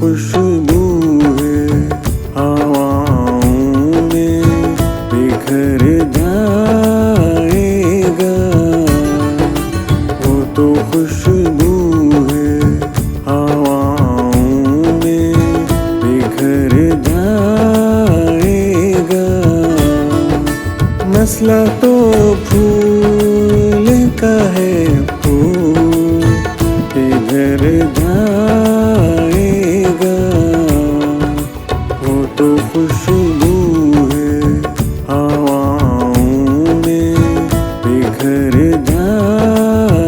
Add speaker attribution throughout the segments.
Speaker 1: खुशबू है हवाओं में बिखर जाएगा। वो तो खुशबू है हवाओं में बिखर जाएगा। मसला तो फूल का है, फूल किधर जाएगा। वो तो खुशबू है हवाओं में बिखर जाएगा।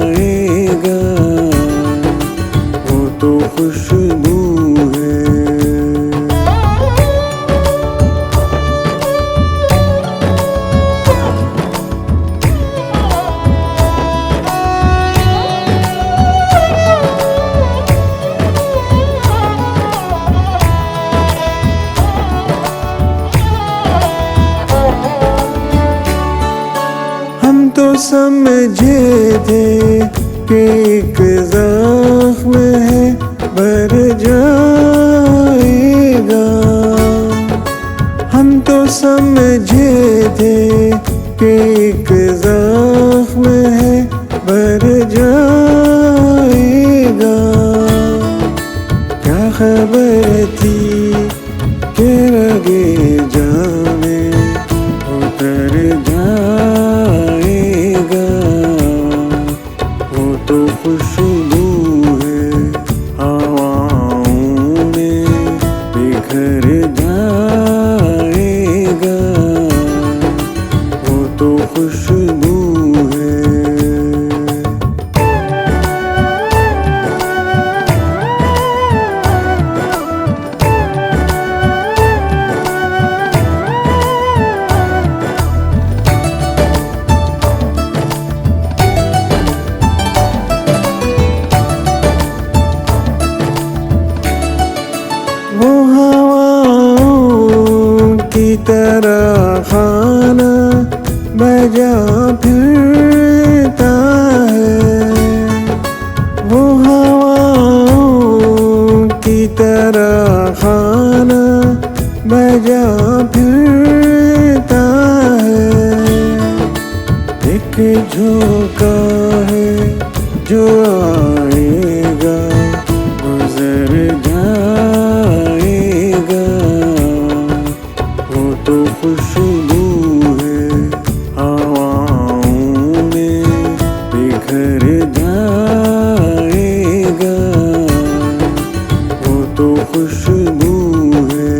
Speaker 1: वो तो खुशबू है। हम तो समझे थे कि एक जख्म है भर जाएगा। हम तो समझे थे कि एक जख्म है भर जाएगा। क्या खबर थी कि रगे जाने उतर जाएगा। वो तो खुशबू है हवाओं में बिखर जाएगा। वो तो खुशबू है। वो हवाओं की तरह खाना बजा फिरता है। वो हवाओं की तरह खाना बजा फिरता है। एक झोंका है जो आएगा गुजर जाएगा। वो तो खुशबू है हवाओं में बिखर जाएगा। वो तो खुशबू है।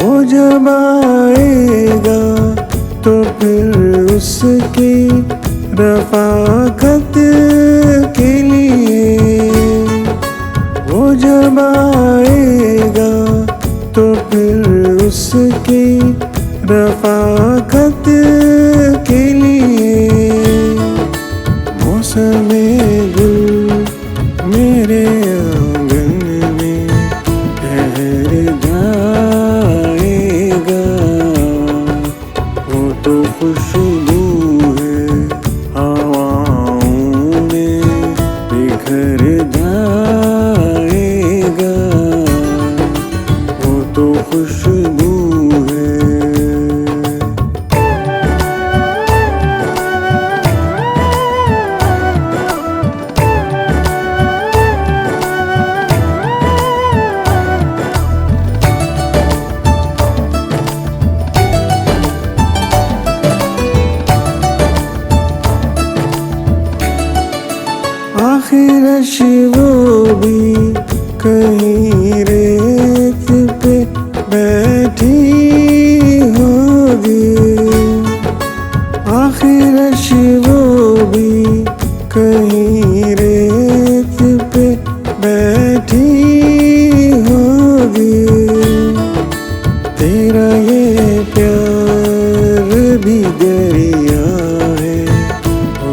Speaker 1: वो जब आएगा तो फिर उसकी रफ़ाकत के लिए। वो जब आएगा तो फिर उसकी रफ़ाकत के लिए। मौसमे गुल मेरे आंगन में ठहर जाएगा। वो तो खुशबू है हवाओं में बिखर जाएगा। वो तो खुशबू है। आखिर वो भी कहीं रेत पे बैठी होगी। आखिर वो भी कहीं रेत पे बैठी होगी। तेरा ये प्यार भी दरिया है, वो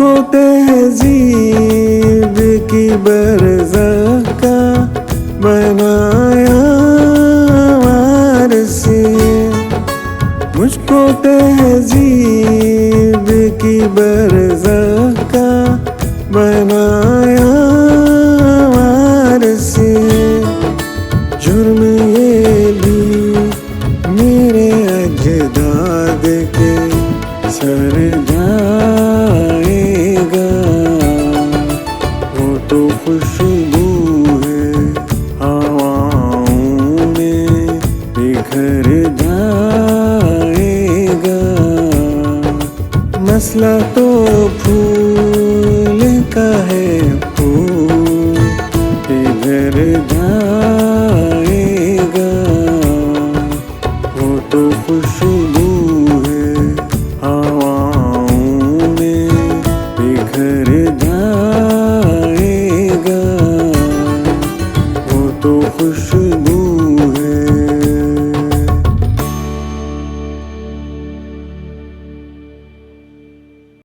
Speaker 1: मुझको तहजीब की बरज़ख का बनाया वारिस, मुझको तहजीब की बरज़ख का बनाया